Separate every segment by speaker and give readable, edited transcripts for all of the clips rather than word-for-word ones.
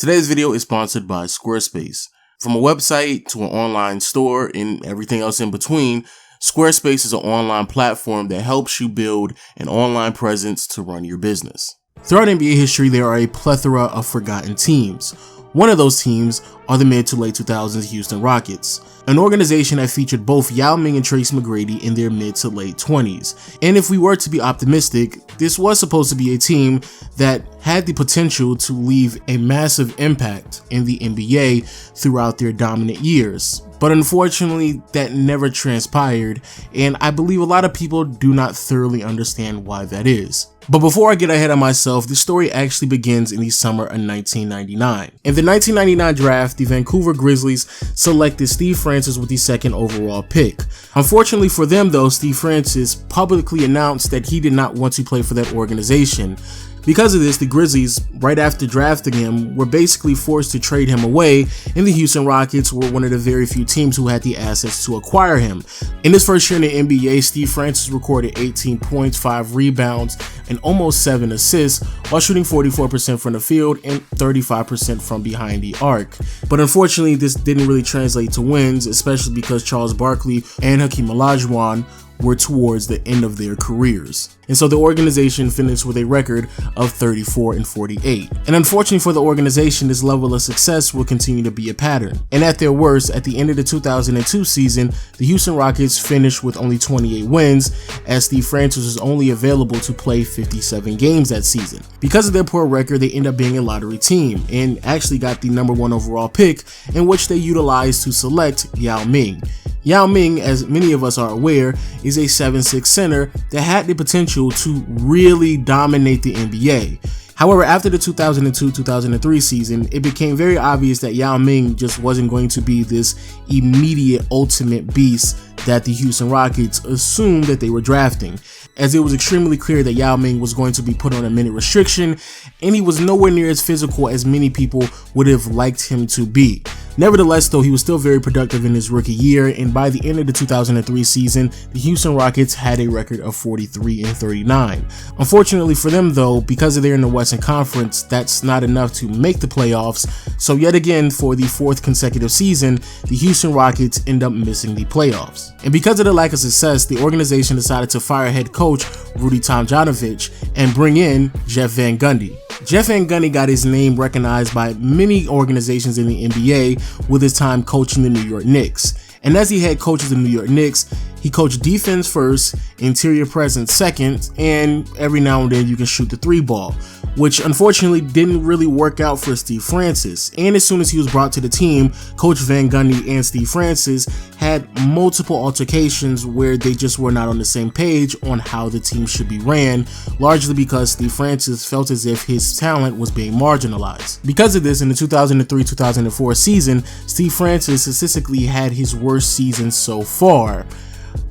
Speaker 1: Today's video is sponsored by Squarespace. From a website to an online store and everything else in between, Squarespace is an online platform that helps you build an online presence to run your business. Throughout NBA history, there are a plethora of forgotten teams. One of those teams are the mid to late 2000s Houston Rockets, an organization that featured both Yao Ming and Tracy McGrady in their mid to late 20s. And if we were to be optimistic, this was supposed to be a team that had the potential to leave a massive impact in the NBA throughout their dominant years. But unfortunately, that never transpired, and I believe a lot of people do not thoroughly understand why that is. But before I get ahead of myself, the story actually begins in the summer of 1999. In the 1999 draft, the Vancouver Grizzlies selected Steve Francis with the second overall pick. Unfortunately for them though, Steve Francis publicly announced that he did not want to play for that organization. Because of this, the Grizzlies, right after drafting him, were basically forced to trade him away, and the Houston Rockets were one of the very few teams who had the assets to acquire him. In his first year in the NBA, Steve Francis recorded 18 points, 5 rebounds, and almost 7 assists, while shooting 44% from the field and 35% from behind the arc. But unfortunately, this didn't really translate to wins, especially because Charles Barkley and Hakeem Olajuwon were towards the end of their careers. And so the organization finished with a record of 34-48. And unfortunately for the organization, this level of success will continue to be a pattern. And at their worst, at the end of the 2002 season, the Houston Rockets finished with only 28 wins, as Steve Francis was only available to play 57 games that season. Because of their poor record, they end up being a lottery team and actually got the #1 overall pick, in which they utilized to select Yao Ming. Yao Ming, as many of us are aware, is a 7'6" center that had the potential to really dominate the NBA. However, after the 2002-2003 season, it became very obvious that Yao Ming just wasn't going to be this immediate ultimate beast that the Houston Rockets assumed that they were drafting, as it was extremely clear that Yao Ming was going to be put on a minute restriction, and he was nowhere near as physical as many people would have liked him to be. Nevertheless, though, he was still very productive in his rookie year, and by the end of the 2003 season, the Houston Rockets had a record of 43-39. Unfortunately for them, though, because they're in the Western Conference, that's not enough to make the playoffs, so yet again, for the 4th consecutive season, the Houston Rockets end up missing the playoffs. And because of the lack of success, the organization decided to fire head coach Rudy Tomjanovich and bring in Jeff Van Gundy. Jeff Van Gundy got his name recognized by many organizations in the NBA with his time coaching the New York Knicks. And as the head coach of the New York Knicks, he coached defense first, interior presence second, and every now and then you can shoot the 3-ball, which unfortunately didn't really work out for Steve Francis. And as soon as he was brought to the team, Coach Van Gundy and Steve Francis had multiple altercations where they just were not on the same page on how the team should be ran, largely because Steve Francis felt as if his talent was being marginalized. Because of this, in the 2003-2004 season, Steve Francis statistically had his worst season so far.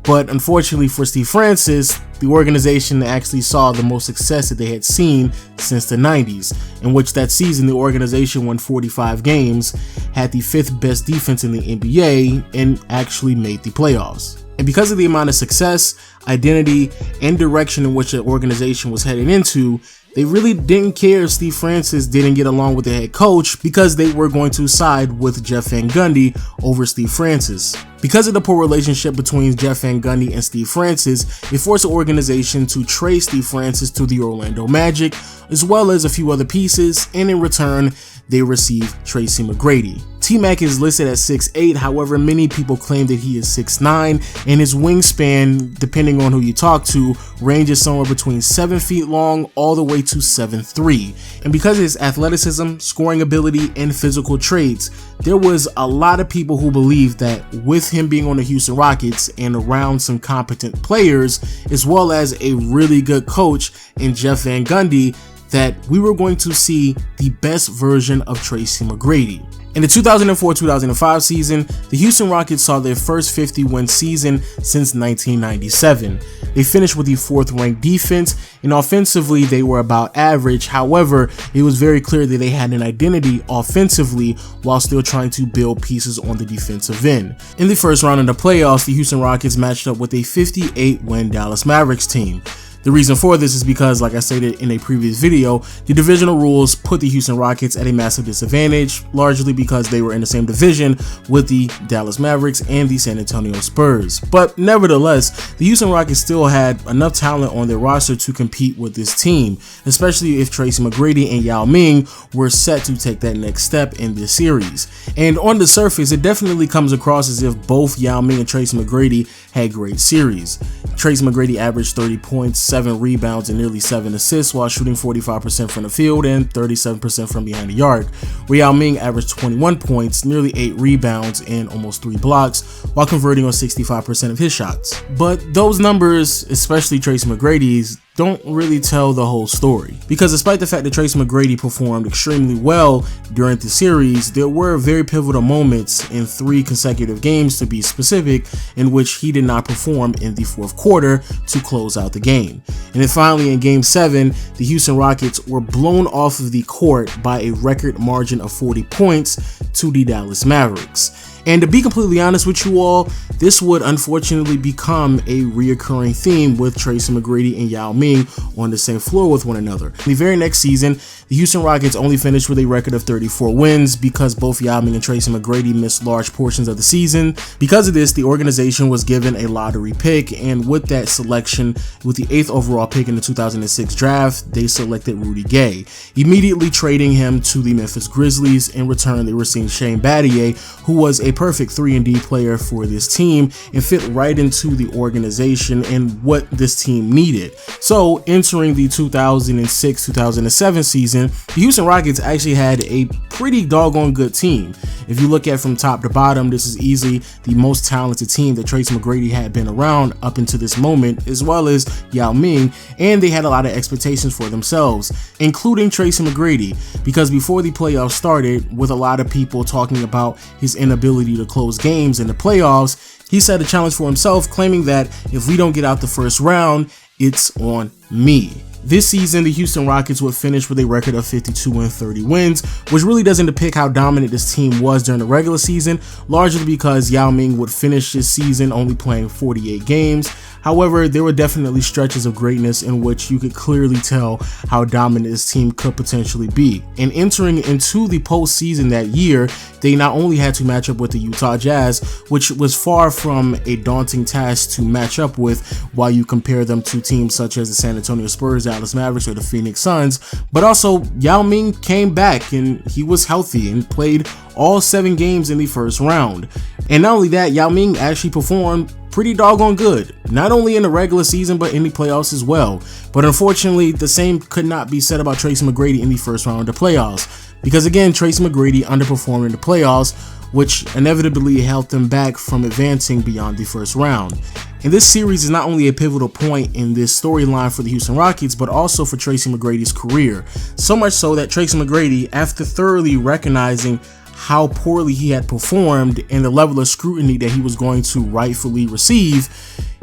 Speaker 1: But unfortunately for Steve Francis, the organization actually saw the most success that they had seen since the 90s, in which that season the organization won 45 games, had the 5th best defense in the NBA, and actually made the playoffs. And because of the amount of success, identity, and direction in which the organization was heading into, they really didn't care if Steve Francis didn't get along with the head coach, because they were going to side with Jeff Van Gundy over Steve Francis. Because of the poor relationship between Jeff Van Gundy and Steve Francis, it forced the organization to trade Steve Francis to the Orlando Magic, as well as a few other pieces, and in return, they received Tracy McGrady. T-Mac is listed at 6'8", however, many people claim that he is 6'9", and his wingspan, depending on who you talk to, ranges somewhere between 7 feet long all the way to 7'3". And because of his athleticism, scoring ability, and physical traits, there was a lot of people who believed that with him being on the Houston Rockets and around some competent players, as well as a really good coach in Jeff Van Gundy, that we were going to see the best version of Tracy McGrady. In the 2004-2005 season, the Houston Rockets saw their first 50-win season since 1997. They finished with the 4th-ranked defense, and offensively they were about average. However, it was very clear that they had an identity offensively while still trying to build pieces on the defensive end. In the first round of the playoffs, the Houston Rockets matched up with a 58-win Dallas Mavericks team. The reason for this is because, like I stated in a previous video, the divisional rules put the Houston Rockets at a massive disadvantage, largely because they were in the same division with the Dallas Mavericks and the San Antonio Spurs. But nevertheless, the Houston Rockets still had enough talent on their roster to compete with this team, especially if Tracy McGrady and Yao Ming were set to take that next step in this series. And on the surface, it definitely comes across as if both Yao Ming and Tracy McGrady had great series. Tracy McGrady averaged 30 points, 7 rebounds, and nearly 7 assists while shooting 45% from the field and 37% from behind the arc, where Yao Ming averaged 21 points, nearly 8 rebounds, and almost 3 blocks while converting on 65% of his shots. But those numbers, especially Tracy McGrady's, don't really tell the whole story, because despite the fact that Tracy McGrady performed extremely well during the series, there were very pivotal moments in 3 consecutive games, to be specific, in which he did not perform in the fourth quarter to close out the game. And then finally in Game 7, the Houston Rockets were blown off of the court by a record margin of 40 points to the Dallas Mavericks. And to be completely honest with you all, this would unfortunately become a reoccurring theme with Tracy McGrady and Yao Ming on the same floor with one another. The very next season, the Houston Rockets only finished with a record of 34 wins because both Yao Ming and Tracy McGrady missed large portions of the season. Because of this, the organization was given a lottery pick, and with that selection, with the 8th overall pick in the 2006 draft, they selected Rudy Gay, immediately trading him to the Memphis Grizzlies. In return, they received Shane Battier, who was a perfect 3-and-D player for this team and fit right into the organization and what this team needed. So entering the 2006-2007 season, the Houston Rockets actually had a pretty doggone good team. If you look at from top to bottom, this is easily the most talented team that Tracy McGrady had been around up until this moment, as well as Yao Ming, and they had a lot of expectations for themselves, including Tracy McGrady, because before the playoffs started, with a lot of people talking about his inability to close games in the playoffs, he set a challenge for himself, claiming that if we don't get out the first round, it's on me. This season, the Houston Rockets would finish with a record of 52 and 30 wins, which really doesn't depict how dominant this team was during the regular season, largely because Yao Ming would finish this season only playing 48 games. However, there were definitely stretches of greatness in which you could clearly tell how dominant this team could potentially be. And entering into the postseason that year, they not only had to match up with the Utah Jazz, which was far from a daunting task to match up with while you compare them to teams such as the San Antonio Spurs, Dallas Mavericks, or the Phoenix Suns, but also Yao Ming came back and he was healthy and played all 7 games in the first round. And not only that, Yao Ming actually performed pretty doggone good, not only in the regular season but in the playoffs as well. But unfortunately, the same could not be said about Tracy McGrady in the first round of the playoffs, because again, Tracy McGrady underperformed in the playoffs, which inevitably held them back from advancing beyond the first round. And this series is not only a pivotal point in this storyline for the Houston Rockets, but also for Tracy McGrady's career. So much so that Tracy McGrady, after thoroughly recognizing how poorly he had performed and the level of scrutiny that he was going to rightfully receive,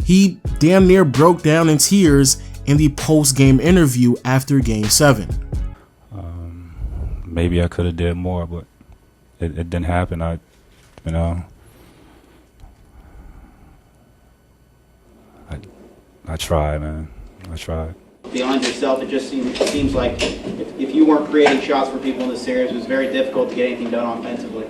Speaker 1: he damn near broke down in tears in the post-game interview after Game 7.
Speaker 2: Maybe I could have did more, but it didn't happen. I tried, man. I tried.
Speaker 3: Beyond yourself, it just seems like if you weren't creating shots for people in this series, it was very difficult to get anything done offensively.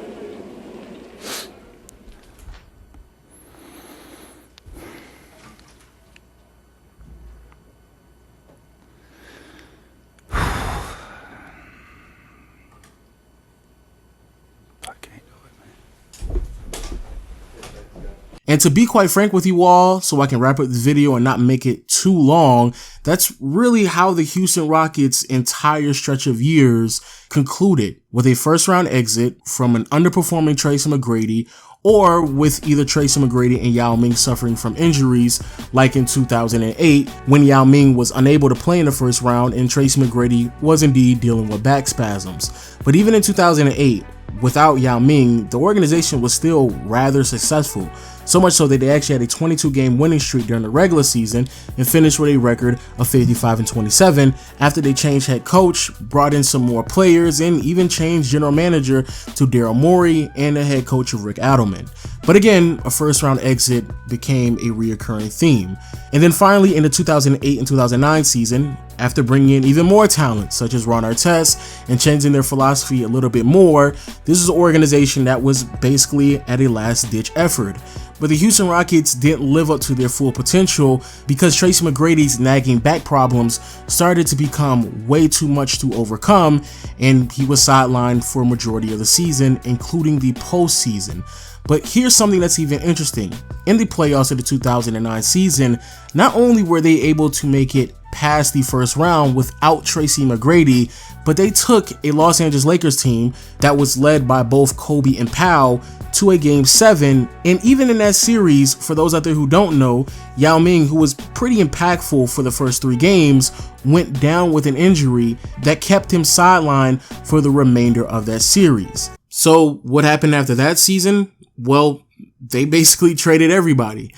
Speaker 1: And to be quite frank with you all, so I can wrap up this video and not make it too long, that's really how the Houston Rockets' entire stretch of years concluded, with a first round exit from an underperforming Tracy McGrady, or with either Tracy McGrady and Yao Ming suffering from injuries, like in 2008, when Yao Ming was unable to play in the first round and Tracy McGrady was indeed dealing with back spasms. But even in 2008, without Yao Ming, the organization was still rather successful. So much so that they actually had a 22-game winning streak during the regular season and finished with a record of 55-27 after they changed head coach, brought in some more players, and even changed general manager to Daryl Morey and the head coach of Rick Adelman. But again, a first-round exit became a reoccurring theme. And then finally, in the 2008 and 2009 season, after bringing in even more talent, such as Ron Artest, and changing their philosophy a little bit more, this is an organization that was basically at a last-ditch effort. But the Houston Rockets didn't live up to their full potential because Tracy McGrady's nagging back problems started to become way too much to overcome, and he was sidelined for a majority of the season, including the postseason. But here's something that's even interesting. In the playoffs of the 2009 season, not only were they able to make it past the first round without Tracy McGrady, but they took a Los Angeles Lakers team that was led by both Kobe and Powell to a Game 7, and even in that series, for those out there who don't know, Yao Ming, who was pretty impactful for the first 3 games, went down with an injury that kept him sidelined for the remainder of that series. So what happened after that season? Well, they basically traded everybody.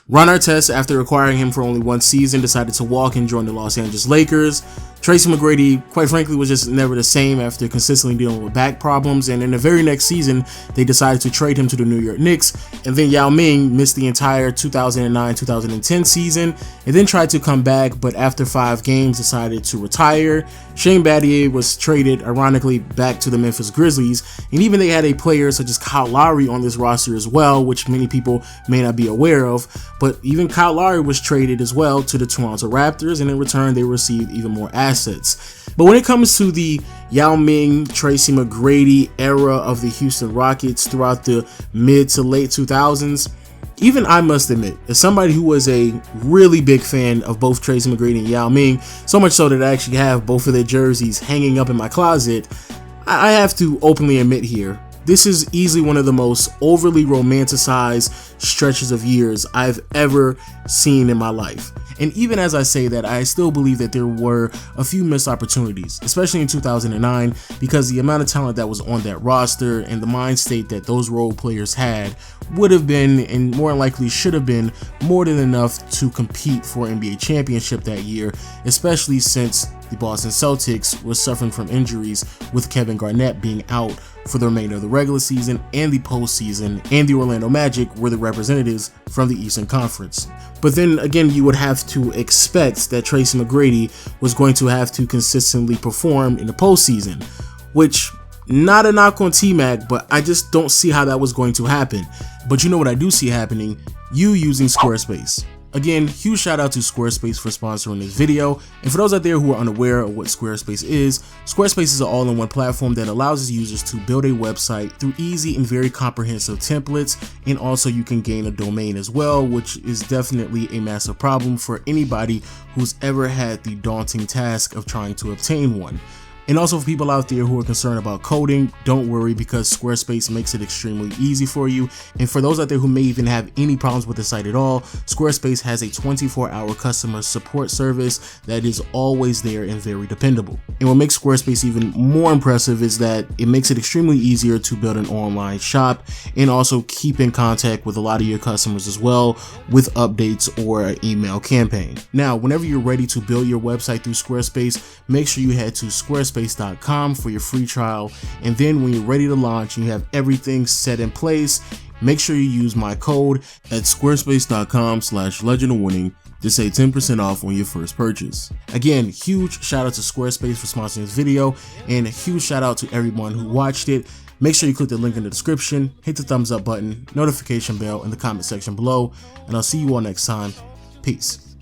Speaker 1: Ron Artest, after acquiring him for only 1 season, decided to walk and join the Los Angeles Lakers. Tracy McGrady, quite frankly, was just never the same after consistently dealing with back problems, and in the very next season, they decided to trade him to the New York Knicks, and then Yao Ming missed the entire 2009-2010 season, and then tried to come back, but after 5 games decided to retire. Shane Battier was traded, ironically, back to the Memphis Grizzlies, and even they had a player such as Kyle Lowry on this roster as well, which many people may not be aware of, but even Kyle Lowry was traded as well to the Toronto Raptors, and in return they received even more assets. But when it comes to the Yao Ming, Tracy McGrady era of the Houston Rockets throughout the mid to late 2000s, even I must admit, as somebody who was a really big fan of both Tracy McGrady and Yao Ming, so much so that I actually have both of their jerseys hanging up in my closet, I have to openly admit here, this is easily one of the most overly romanticized stretches of years I've ever seen in my life. And even as I say that, I still believe that there were a few missed opportunities, especially in 2009, because the amount of talent that was on that roster and the mind state that those role players had would have been, and more likely should have been, more than enough to compete for an NBA championship that year, especially since the Boston Celtics were suffering from injuries, with Kevin Garnett being out for the remainder of the regular season and the postseason, and the Orlando Magic were the representatives from the Eastern Conference. But then again, you would have to expect that Tracy McGrady was going to have to consistently perform in the postseason, which, not a knock on T-Mac, but I just don't see how that was going to happen. But you know what I do see happening? You using Squarespace. Again, huge shout out to Squarespace for sponsoring this video, and for those out there who are unaware of what Squarespace is an all-in-one platform that allows its users to build a website through easy and very comprehensive templates, and also you can gain a domain as well, which is definitely a massive problem for anybody who's ever had the daunting task of trying to obtain one. And also for people out there who are concerned about coding, don't worry, because Squarespace makes it extremely easy for you. And for those out there who may even have any problems with the site at all, Squarespace has a 24-hour customer support service that is always there and very dependable. And what makes Squarespace even more impressive is that it makes it extremely easier to build an online shop and also keep in contact with a lot of your customers as well with updates or an email campaign. Now, whenever you're ready to build your website through Squarespace, make sure you head to Squarespace.com for your free trial, and then when you're ready to launch and you have everything set in place, make sure you use my code at squarespace.com/legendofwinning to save 10% off on your first purchase. Again, huge shout out to Squarespace for sponsoring this video, and a huge shout out to everyone who watched it. Make sure you click the link in the description, hit the thumbs up button, notification bell in the comment section below, and I'll see you all next time. Peace.